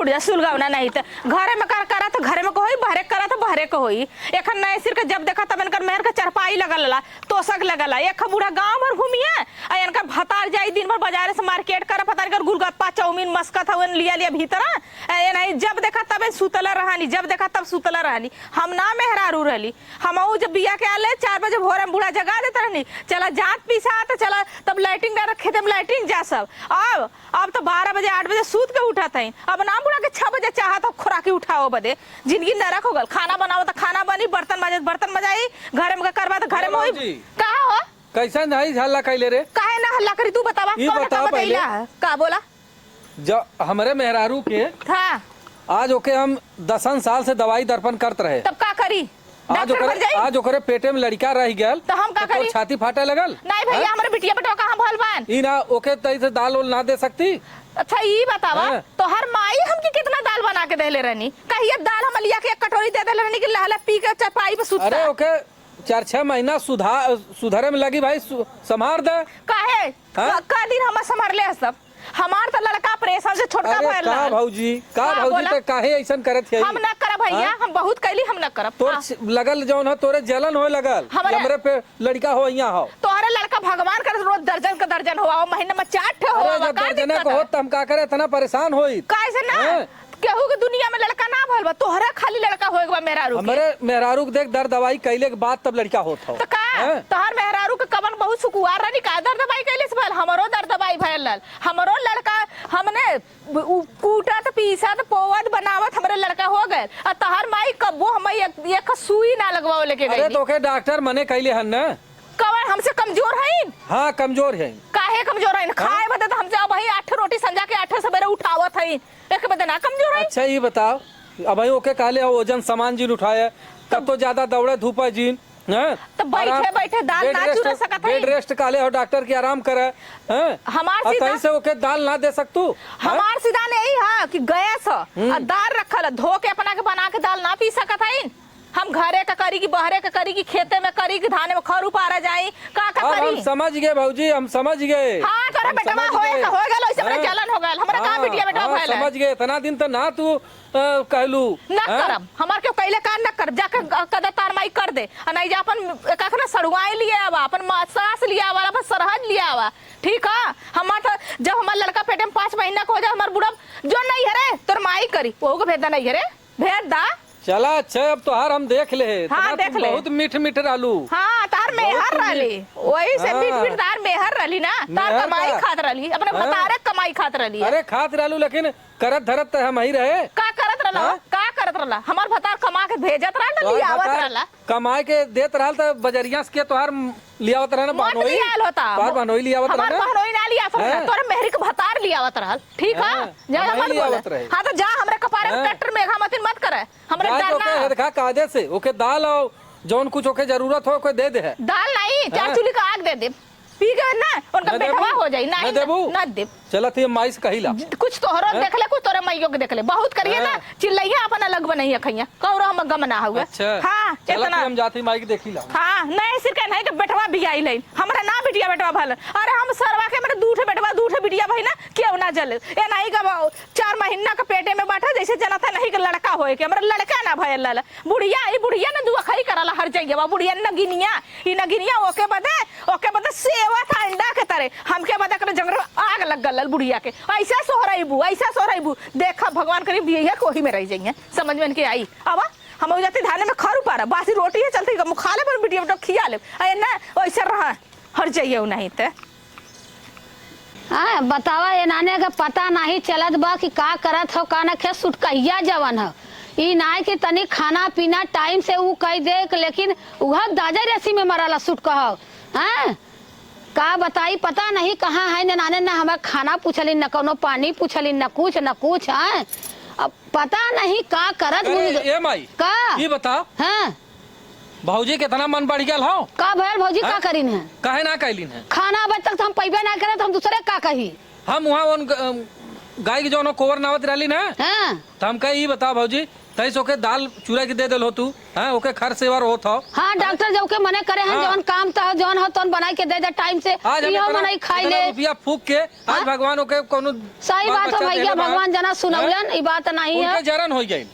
छूट जा सुलगावना नहीं तो घरे में करा तो घरे में कोई बहरे करा तो बहरे को होई एखन नए सिर के जब देखा तब इनकर मेहर के चरपाई लगल तोसक लगल एक बूढ़ा गांव भर घूमिए आ इनका भतार जाई दिन भर बाजार से मार्केट कर भतार कर गुलगप्पा चाउमीन मस्कत हवन लिया लिया भीतर नहीं जब देखा तब सुतला रहनी जब देखा तब सुतला रहनी हम ना मेहरारू रहली हम जब बिया के आले 4 बजे भोर में बूढ़ा जगा देता रहनी चला जात पीसा तो चला तब लाइटिंग डाल खेते में लाइटिंग जा सब अब तो 12 बजे 8 बजे सूत के उठा था अब ना बुढ़ा के 6 बजे चाह तो खुराकी उठाओ बदे जिंदगी नरक हो गल खाना बनाओ तो खाना बनी बर्तन मजाई घर में करवा तो घर में वही कहा हो कैसा नहीं हल्ला कैले रे काहे ना हल्ला करी तू बतावा कौन का बतैला का बोला जो हमारे मेहरारू के हाँ आज ओके हम 10 साल से दवाई दर्पण करते रहे तब का करी आज ओकरे पेटे में लड़का रह गया तो हम का करी छाती फाटे लगल नहीं भैया हमारे बिटिया बेटा कहां भल बान ई ना ओके तई से दाल उल ना दे सकती अच्छा ये बतावा तो हर माई हमके कितना दाल बना के देले रहनी कहिए दाल हम लिया के एक कटोरी दे देले रहनी कि लहला पी के चपाई पे सुतता अरे ओके 4-6 महीना सुधारे में लगी भाई संभार दे काहे का दिन हम संभार ले सब हमार तो लड़का प्रेशर से छोटका भइल का भौजी ते काहे ऐसन करत है हम ना करब भैया हम बहुत कैली हम ना करब तो लगल जौन है तोरे जलन होए लगल हमरे पे लड़का हो यहाँ हो तोहरे लड़का भगवान कर रोज दर्जन का दर्जन हो महीने में 4 ठे हो अरे दर्जन को हो हम का करे इतना परेशान होई कैसे ना केहू के दुनिया में लड़का ना भइल बा तोहरा खाली लड़का होएगा मेहरारू हमरे मेहरारू के देख दर्द दवाई कैले के बाद तब लड़का होत हो तो का तोहर मेहरारू के कवन बहुत सुकुआर रहनी का दर्द दवाई कैले से भइल हमरो दर्द दवाई भइल हमरो लड़का हमने कूटत पीसत पोवत बनावत हमरे लड़का हो गए और तोहर माई कब्बो हम एक सुई ना लगवाओ लेके गई अरे तोके डॉक्टर मने कैले हन ना कवन हमसे कमजोर है हाँ कमजोर है काहे कमजोर है खाए बदे तो हमसे अब 8 रोटी संजा के 8 सवेरे उठावत है एक बदे ना कमजोर है अच्छा ये बताओ अब ओके कहले वजन सामान जिन उठाए तब तो ज्यादा दौड़े धूपा जिन तो बैठे बैठे दाल ना चुरा सकत है बेड रेस्ट काले हो डॉक्टर की आराम करे हमार सीधा से ओके दाल ना दे सकतू हमार सीधा नहीं है कि गैस दाल रखल धो के अपना के बना के दाल ना पी सकत है हम घरे का करी की बहरे का करी की खेते में करी की धाने में खर उपारा जाई का करी हम समझ गए भौजी हम समझ गए हां तोरा बेटवा हो गेल ओइसे मेरा जलन हो गेल हमरा का बिटिया बेटवा भइल समझ गए इतना दिन तो ना तू कहलू ना करब हमार के पहले का न कर जाके कदा तार माई कर दे नहीं जा अपन कखना सड़ुआई लिए आवा अपन सास लिए आवा अपन सरहद लिए आवा ठीक है हमार तो जब हमार लड़का पेटे में 5 महीना को हो जाए हमार बुढ़ा जो नहीं है रे तोर माई करी वो को भेदा नहीं है रे भेद दा चला अच्छा अब तो हार हम देख ले हाँ, देख ले बहुत मीठ रहलू हाँ तार मेहर रहली वही से मीठ तार मेहर रहली ना तार कमाई खात रहली अपने भतारे कमाई खात रहली अरे खात रहलू लेकिन करत धरत हम ही रहे का करत रहला हमार भतार कमा के भेजत रहला लियावत रहला कमाए के देत रहल त बजरिया के तोहार लियावत रहना बहनोई तोहार बहनोई लियावत रहना हमार बहनोई ना लियावत रहला तोरे मेहरी के भतार लियावत रहल ठीक है जा हमर बोले हां तो जा हमरे कपारे में ट्रैक्टर मेघा मतिन मत करे हमरे डरना देखा कायदे से ओके दाल और जौन कुछ ओके जरूरत हो कोई दे दे है दाल नहीं 4 चूल्ही का आग दे दे पी गए ना उनका बेटवा हो जाई नहीं ना दे चला थी माई से कहिला कुछ तोहरो देख ले कुछ तोरे माइयो के देख ले बहुत करिए ना चिल्लैया अपन अलग बनैया खैया कौरो हम गम ना हुए हां इतना हम जाती माई के देखिला हां नहीं सिर के नहीं के बेटवा भी आई ले हमरा ना बिटिया बेटवा भल अरे हम सरवा के मेरे दूठे बेटवा दूठे बिटिया भाई ना केव ना जले ए नहीं का 4 महीना के पेटे में बैठा जैसे जनता नहीं के लड़का होए के हमरा लड़का ना भयल लाल बुढ़िया ना दुआ खई करला हर जगह बुढ़िया नगिनिया ई नगिनिया ओके बदे सेवा था अंडा के तरह हमके बदे कर जंगल आग लग गल बुढ़िया के ऐसा सोहराइबू देखा भगवान करीब बिया कोही में रह जाइए समझ में के आई अब हम हो जाते धाने में खर उपारा बासी रोटी है चलती खा ले पर बिटिया बेटा खिया ले अरे ना वैसे रहा हर जाइए नहीं तो हाँ बतावा ये नाने का पता नहीं चलत बा कि का करत हो का ना खे सुटकहिया जवन हो ई नाय के तनी खाना पीना टाइम से ऊ कह दे लेकिन वह दाजा रेसी में मरला सुटकह हाँ का बताई पता नहीं कहाँ है न नाने ना हमारे खाना पूछली न कोनो पानी पूछली न कुछ है अब पता नहीं का करत ए माई का ये बताओ हाँ भौजी कितना मन बढ़ गया हो का भैल भौजी का करीन है काहे ना कैलिन है खाना अब तक हम पैबे ना करे तो हम दूसरे का कही हम वहाँ गाय की जो कोवर नावत रही ना हाँ तो हम कही बताओ भौजी तैस ओके दाल चूरा के दे देल हो तू, हैं ओके खर सेवर होत हो। हाँ डॉक्टर जब के मने करे हैं हाँ। जौन काम तो जौन हो तौन बनाई के दे दे टाइम से, आज हम इहो इतना- मने खाई इतना ले। रुपया फूक के आज हाँ? भगवान ओके कोनो सही बाल बात है बच्चा भैया, देले बा। भगवान जना सुनौलन, हैं? ई बात नहीं है। उनके जरन हो गई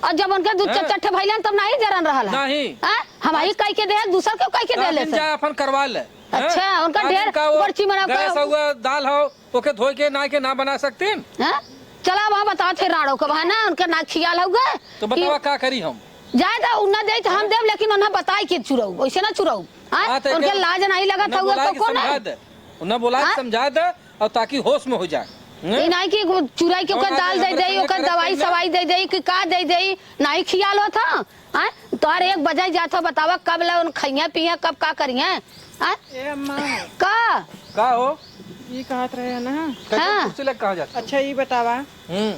और जब उनके दूध हाँ? चट्टे भैलन तब नहीं जरन रहल है। नहीं। हैं? हम ही कह के दे दूसर के कह के दे ले जा अपन करवा ले। अच्छा, हैं? उनका आज ढेर इनका वो बर्ची मना गैस का- हुआ दाल हो ओके धोई के ना बना सकतीन। हैं? चला वहाँ बताओ थे राड़ो के बहाना उनके ना खियाल हो गए तो बतावा का करी हम। जाए तो उन्ना दे तो हम देव, लेकिन उन्हें बताई के चुराऊ वैसे ना चुराऊ। हाँ, तो उनके एक- लाज नहीं लगा था उन्हें बुला तो के कौन समझा है? दे, उन्हें बुला के हाँ? समझा दे और ताकि होश में हो जाए। हैं? ई नहीं कि चुराई के ओकर हाँ, दाल दे हमरे दे, संगे ओकर करत दवाई नहीं ना। सवाई दे दे कि का दे दे, नहीं खियाल हो था। हैं? तोहर 1 बजे जात हो, बतावा कब ला उन खइया पिया कब का करिए। हैं? ए अम्मा का हो ये कहत रहे ना। कैसे हाँ। कुर्सी लग कहाँ जाता। अच्छा ये बतावा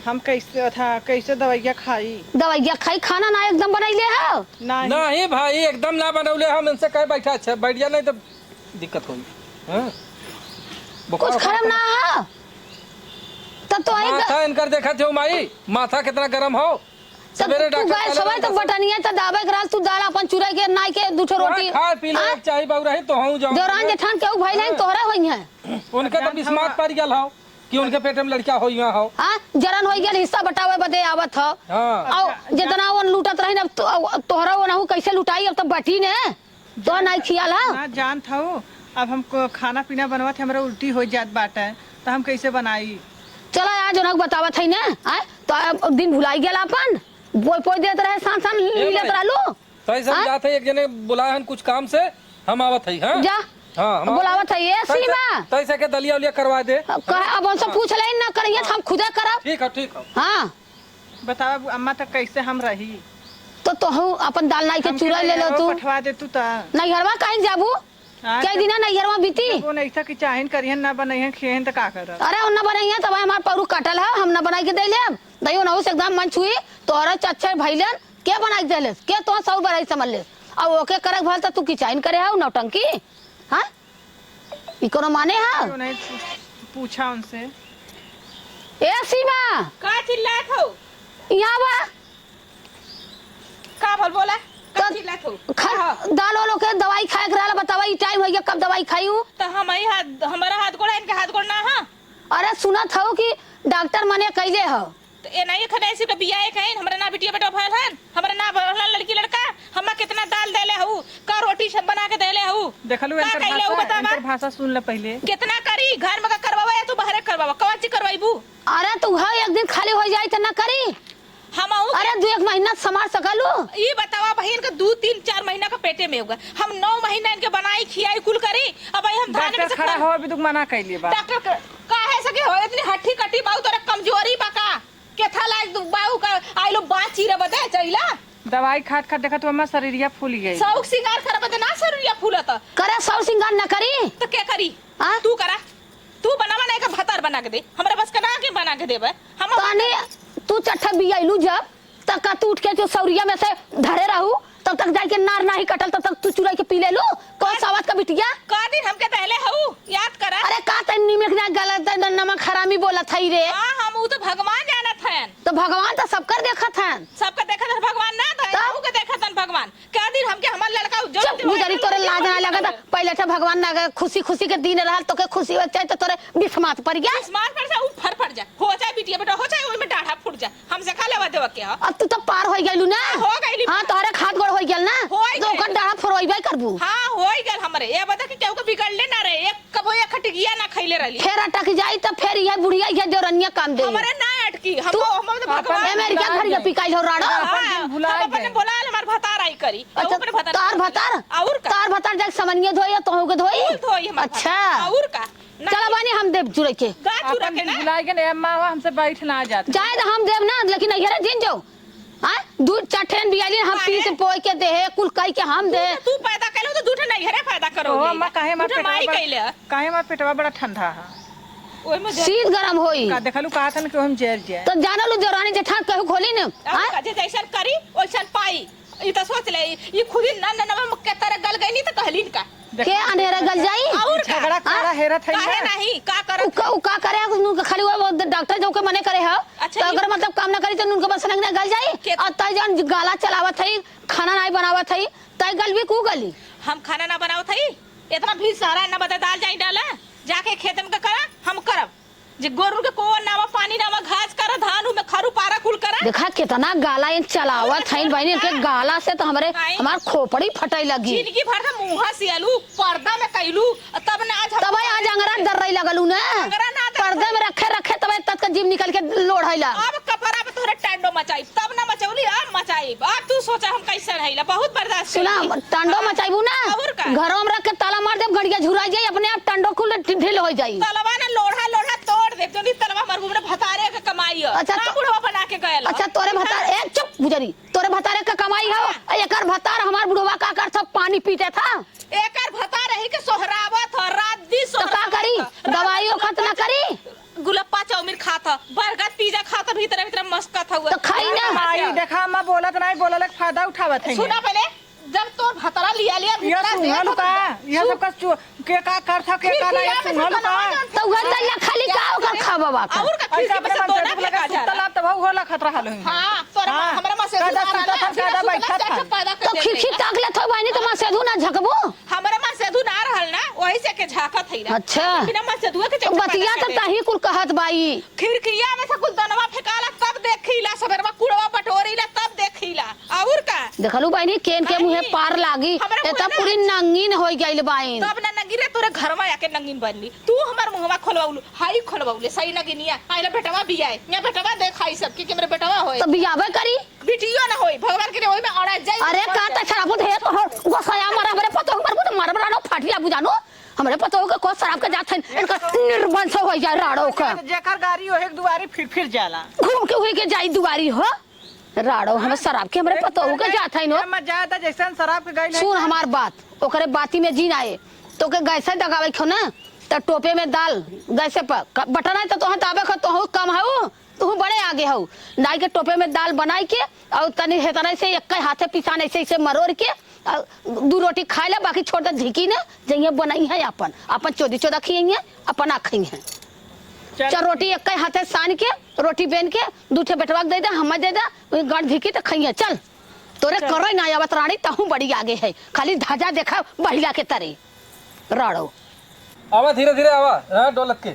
हम कैसे दवाइया खाई? दवाइया खाई, खाना ना एकदम बनैले है। नहीं नहीं भाई एकदम ना बनौले हम इनसे कह बैठा अच्छा बैठ जा नहीं तो दिक्कत होगी। हैं? बुखार कुछ खराब ना है तब तो आई माथा इनकर देखा थे माई माथा कितना गर्म हो। सवेरे तू गए सवाल तो बटनिया तो दावे के रात तू दाल अपन चुराई के नाई के दूठो रोटी खा पी ले हाँ? चाय बाबू रही तो हूँ जाऊँ देवरान जेठान केहू भइल है तोहरा होई है। उनके तो बिस्मात पड़ गया हो कि उनके पेट में लड़का हो यहाँ हो। हां जरन होई गेल हिस्सा बटावे बदे आवत हो। हाँ और जितना वो लूटत रही अब तोहरा वो नहु कैसे लुटाई, अब तो बटी ने तो नहीं खियाल है। ना जान था अब हमको खाना पीना बनवा थे, हमरा उल्टी हो जात बाटे तो हम कैसे बनाई? चला आज उनक बतावत है ने आय तो अब दिन भुलाई गेल अपन बोई पोई देत रहे सान लेत रहलो। सही सब जाते एक जने बुलाए हन कुछ काम से हम आवत है। हाँ जा हाँ हम बुलावत है ये सीमा तैसे के दलिया उलिया करवा दे। अब उनसे पूछ ले ना करिए हम खुदा करब। ठीक है ठीक है। हां बतावा अम्मा तक कैसे हम रही? तो हम अपन दाल नाई के हमके चूरा ले लो नैहरवा तू पठवा दे तू ता। नैहरवा कहीं जाबू हाँ, कई दिन नैहरवा बीती। वो नहीं था कि चाहेन करिहन ना बनइहन खियन त का करब? अरे उन्ना बनाइए तब हमार परू कटल है हम ना बनाई के दे ले दइयो ना से एकदम मन छुई तोरा चच्चे भइलन के बनाई के देले के तो सब बड़ाई समझ ले अब ओके करक भल त तू की चाइन करे है नौटंकी। हां ई कोनो माने है? क्यों नहीं पूछा उनसे? ए सीमा का चिल्लात हो? यहाँ बा का भल बोला का तो- चिल्लात हो? दाल वालों के दवाई खाए के रहला बतावा ई टाइम हो गया कब दवाई खाई तो हमारा हाथ गोड़ इनके हाथ गोड़ ना हा। अरे सुनत हो कि डॉक्टर मने कैले हो तो ए नहीं खने सिर्फ बिया एक है हमरा ना बिटिया बेटा भइल हन हमरा ना भइल लड़की लड़का हमा कितना दाल देले हऊ का रोटी सब बना के देले हऊ देखलू का इनकर कइले हऊ भाषा बतावा इनकर भाषा सुन ले पहले। कितना करी घर में का करवावा या तू बाहर करवावा कौन सी करवाईबू अरे तू है एक दिन खाली हो जाए तो ना करी। हम आऊ अरे 2-1 महीना संभाल सकलू। ये बतावा बहन का 2-3-4 महीना का पेटे में होगा हम 9 महीना इनके बनाई खियाई कुल करी अब भाई हम धान में डॉक्टर से खड़ा हो अभी तक मना कैलिए बा। डॉक्टर का है सके हो इतनी हट्टी कट्टी बाऊ तोरा कमजोरी बाका केथा लायक बाऊ का आइलो बाची रे बदे चइला दवाई खाट खाट देखा तो अम्मा शरीरिया फूल गई। सौक सिंगार कर बदे ना सरुरिया फूलत करे सब सिंगार न करी तो क्या करी हाँ? तू करा तू बनावा नहीं का भतार बना के दे हमरा बस का ना के बना के देबे हम ताने तू चट्ठा बियाइलू जब तक का तू उठ के जो सौरिया में से धरे रहू तब तक जाके नार नहीं कटल तब तक तू चुराई के पी ले लू कौन सावत का बिटिया। का दिन हमके दहले हऊ याद करा अरे का तन निमक ना गलत नमक हरामी बोला थई रे हां हम ऊ तो भगवान जानत हन तो भगवान तो सबकर देखत हैं। सबका देखत हन भगवान ना था तब? ऊ के देखत हन भगवान का दिन हमके हमर लड़का चुप गुजरी तोरे लाज ना लगत पहले तो भगवान ना खुशी खुशी के दिन रहल तो के खुशी हो चाहे तो तोरे बिस्मात पड़ गया। आसमान पर से ऊ फर जा हो जाए बिटिया बेटा हो जाए ओई में डाढ़ा फूट जा हमसे का लेवा देवा के अब तू तो पार हो गइलू ना। हो गइली। हां तोरे खाद गोड़ हो गेल ना होई तो गइल। ओकर डाढ़ा फरोइबे करबू। हां होई गेल हमरे ये बता कि केहू के बिगड़ले ना रे एक कबो एक खटिया ना खइले रहली फिर अटक जाई तो फिर ये बुढ़िया ये जोरनिया काम दे। हमरे ना अटकी हम तू हम तो भगवान अमेरिका घर के पिकाई हो राड़ा। हां भुला हम अपने गए। बोला हमार भतार आई करी अच्छा ऊपर भतार तार भतार और का तार भतार जाके समनिए धोई तो होगे धोई। फूल धोई हमार अच्छा भतार। और का चला बानी हम देव जुड़े के गाछ अपन रखे ना भुला गए ना अम्मा हमसे बैठ ना जात। जाए तो हम देव ना लेकिन अहिरा दिन जाओ हां दूध चठेन बियाली हम पीस पोई के दे कुल कई के हम दे। तू पैदा कैलो तो दूठे नहीं हरे पैदा करो ओ अम्मा काहे मार माई कैले काहे मार पेटवा बड़ा ठंडा है। ओई में शीत गरम होई का देखलू कहा था ना कि हम जेल जाए। तो जाना लो जोरानी जेठान कहू खोली ने हां अब जैसन करी वैसन पाई ई तो सोच ले ई खुद ही ना ना के तरह गल गई नहीं तो कहलीन का के अंधेरा गल जाई और का? झगड़ा करा हेरत है काहे ना। नहीं का करत उ का करे खाली वो डॉक्टर जो के मने करे है अच्छा, तो ये- अगर मतलब काम ना करी तो उनके बस ना गल जाई के- और तय जन गाला चलावत है खाना नहीं बनावत है तय गल भी कू गली हम खाना ना बनाओ थई इतना भी सारा ना बता दाल जाई डाला जाके खेत में का करा हम करब जे गोरु के कोन नावा पानी नावा घास करा धान में खरू पारा कुल करा देखा कितना गाला इन चलावत है बहनी के गाला से तो हमारे नहीं। हमार खोपड़ी फटई लगी जिंदगी भर का मुंह सियालू पर्दा में कैलू तब ना आज तब आज अंगरा दर्रई लगलू ना अंगरा ना दर्रई। पर्दे में रखे रखे तब तक का जीव निकल के लोढ़ैला अब कपड़ा में तोहरे टैंडो मचाई तब ना मचौली अब मचाई अब तू सोचा हम कैसे रहिला बहुत बर्दाश्त सुना कइली। टंडो मचाइबू ना और का? घरों में रख के ताला मार देब घड़िया झुरा जाई अपने आप टंडो खुल ढील हो जाई तलवा ना लोढ़ा लोढ़ा तोड़ दे जोनी तलवा मर घूमने भतारे के कमाई है अच्छा, ना तो- बुढ़वा बना के गयल अच्छा तोरे भतार ए चुप गुजरी तोरे भतारे का कमाई हो एकर भतार हमार बुढ़वा का कर सब पानी पीते था एकर भता रही के सोहरावत ह रात दी तो का करी दवाइयो खत ना करी गुलप्पा चाउमीन खाता बर्गर पिज्जा खाता भीतर भीतर मस्कत हुआ तो खाई ना माई देखा मैं बोलत नहीं बोलल के फायदा उठावत है सुना पहले जब तोर भतरा लिया ये सुनल का ये सब का के का कर था के का नहीं सुनल का तो गदला खाली का ओकर खाबा का और का खिड़की में से दोना फेंका जा सुतला तब होला खतरा हाल है हां तोरा हाँ, हमरा में से कादा सुता था, कादा बैठा था। तो खिड़की ताक ले थो बहनी तो मसेधु ना झकबो हमरा में से ना रहल ना वही से के झाकत है अच्छा। बिना में से के तो बतिया तो तही कुल कहत बाई खिड़किया में से कुछ दनवा फेकाला तब देखीला सबेरवा कुड़वा पटोरीला तब देखीला और का देखलू बहनी केन के मुहे पार लागी हमरा ए त मुहे पूरी नंगीन होई गइल बाइन तब ना नगिरे तोरे घर में आके नंगीन बनली तू हमार मुहवा खोलवाउलू हाई खोलवाउले सही नगिनिया आइला बेटवा भी आए मैं बेटवा देखाई सब कि मेरे बेटवा होए तो बियाबे करी बिटियो ना होई भगवान के ओई में अड़ा जाई अरे का त शराब धे तो गोसाया मारा हमरे पतो हमर मार मारो फाटिया बुझानो हमरे पतो के को शराब के जात है इनका निर्बंध हो जाए राड़ो का जेकर गाड़ी ओहे दुआरी फिर जाला घूम के हुई के जाई दुआरी हो राड़ो हम शराब के हमरे पतो के जात है नो मैं ज्यादा जैसन शराब के गइल है सुन हमार बात ओकरे बाती में जीन आए तो के गैसे दगावे खो ना त टोपे में दाल गैसे पर बटन है तो दाबे खो तो कम है तू बड़े आगे हो नाई के टोपे में दाल बनाई के और तनी हेतने से एक हाथे पिसान ऐसे ऐसे मरोड़ के दू रोटी खाए ला बाकी छोड़ दे धिकी ना जइए बनाई है अपन अपन चौदी चौदह खियेंगे अपन आखी है चार रोटी एक हाथे सान के रोटी बेन के दूठे बेटवा दे दे हम दे दे गड़ धिकी तो खाइए चल तोरे करे ना आवत रानी तहू बड़ी आगे है खाली ध्वजा देखा बढ़िया के तरे राड़ो आवा धीरे धीरे आवा हाँ डोलक के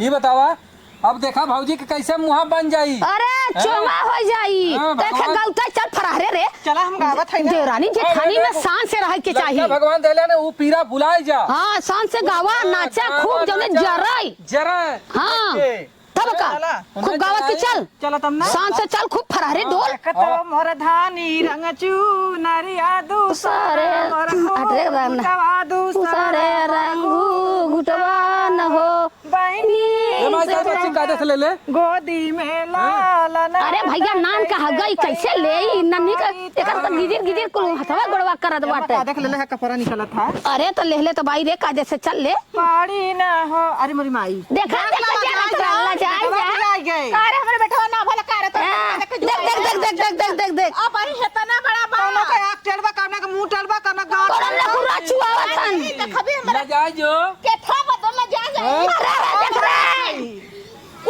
ये बतावा अब देखा भौजी के कैसे मुहा बन जाई अरे चोमा हो जाई हाँ, देखे भगवान। गौता चल फरारे रे चला हम गावत है ना देरानी जेठानी में शान से रह के लगता चाहिए भगवान देले ने वो पीरा बुलाए जा हाँ शान से गावा नाचा खूब जौने जराई जरा हाँ तब का चला। खूब गावत के चल चला तम ना शान से चल खूब फरारे डोल कतो मोर धानी रंग चू नरिया दू सारे अरे रंग सारे रंगू घुटवा न हो बहनी ये माई का बच्ची कायदे से ले ले गोदी में लाल अरे भैया नाम कहा गई कैसे ले ई नन्ही का एकर तो गिदिर गिदिर कुल हथवा गड़वा करत बाटे देख ले कपड़ा निकलत था अरे तो ले तो भाई रे कायदे से चल ले पाड़ी ना हो अरे मोरी माई देखा देखा जात रहला जाए जा आ गए अरे हमरे बेटवा ना भला करे तो देख देख देख देख देख देख देख अब आई हेतना बड़ा कौनो बा के आँख टेढ़बा कौनो के मुंह टेढ़बा कौनो गाँव तोरा ले पूरा चुआवत हन देखबे हमरा ले जाए जो के था बदल जा जा अरे देख रे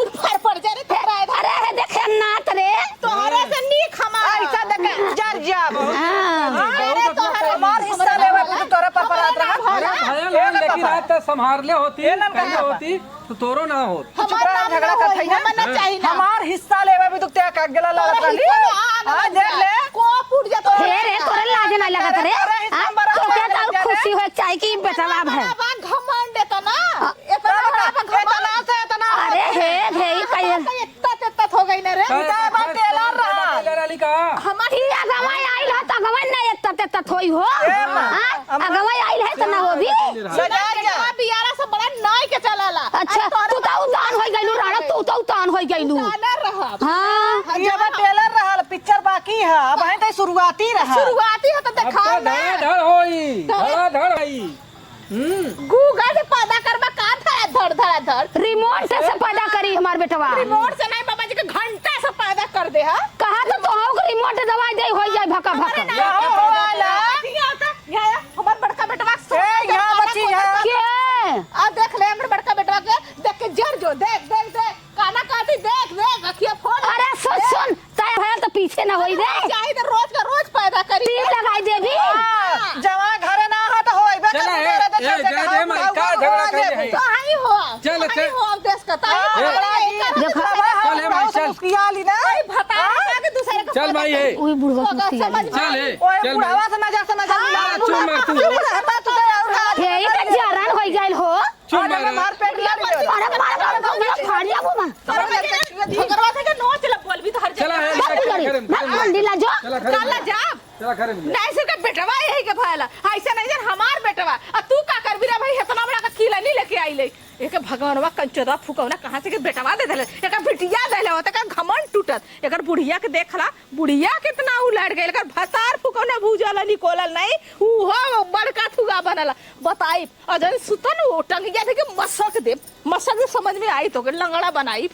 ऊपर पड़ जा रे तेरा अरे देख नात रे तोहरे से नी खमा ऐसा देख जर जाब हाँ अरे तोहरे हमार हिस्सा लेवा तो तोरा पर परात रहा भया ले लेकिन आज तक संभार ले होती ये ना पहले कहा। होती तो तोरो ना हो चुप रह झगड़ा करत है हमें ना चाहिए ना हमार हिस्सा लेवा भी तो क्या काट गेला लागत रही हां देख ले को फूट जा तो हे रे तोरे लाज ना लगत रे तो क्या तो खुशी हो चाहे कि बेटवा है बा घमंड देता ना इतना बड़ा बा घमंड से इतना अरे हे कहिए इतना हो गई ना रे वाली का हमारी ई अगवा आइल है त अगवा ना एक तत होई हो अगवा आइल है त ना हो भी सजा जा बियारा से बड़ा नाई के चलाला अच्छा तू तो उतान होई गइलू राणा तू तो उतान होई गइलू ना रहा हां ये बा टेलर रहल पिक्चर बाकी है अब है तो शुरुआती रहा शुरुआती है तो अब दिखा तो ना धड़ होई धड़ आई गूगा से पैदा करबा का धड़ धड़ धड़ रिमोट से पैदा करी हमार बेटवा रिमोट से नहीं बाबा जी के घंटा से पैदा कर दे हा कहा तो तोहू रिमोट दवाई दे होई जाए भका भका हमार बड़का बेटवा ए यहाँ जो देख देख देख काना काटी देख देख अखिया फोड़ अरे सुन तय भैया तो पीछे ना होई दे चाहे तो रोज का रोज पैदा करी तीर लगाई देबी जवान घरे ना हो तो होइबे चला कर ए जा दे माई का झगड़ा कर है तो आई हो चल, आई हो अब देश का ताई देखो चल ए माई चल मुस्किया ली ना भता के दूसरे को चल माई ए ओए बुढ़वा कुश्ती समझ वाली चल ए ओए चल बुढ़ावा से मजा चुप मार तू हे ई त जरान होई गइल हो चुप मार मार पेट ला अरे मार फाड़ लिया वो मां भगरवा से के नो चला बोल भी तो हर चला जगह है बात करी ना मंडी ला जो चला काला जाब चला खरे में नहीं सिर्फ का बेटवा यही के भयला ऐसा नहीं जन हमार बेटवा आ तू का कर बिना भाई इतना बड़ा का कीला नहीं लेके आई ले एक भगवानवा कंचोदा फुकौना कहां से के बेटवा दे देले एक बिटिया देले होता का घमंड टूटत एकर बुढ़िया के देखला बुढ़िया कितना उलट गइल एकर भतार फुकौना भूजला निकोलल नहीं ऊ हो बड़का थुगा बनला बताई अजन सुतन ओ टंगिया थे के मसक दे समझ में आई तो के लंगड़ा बनाई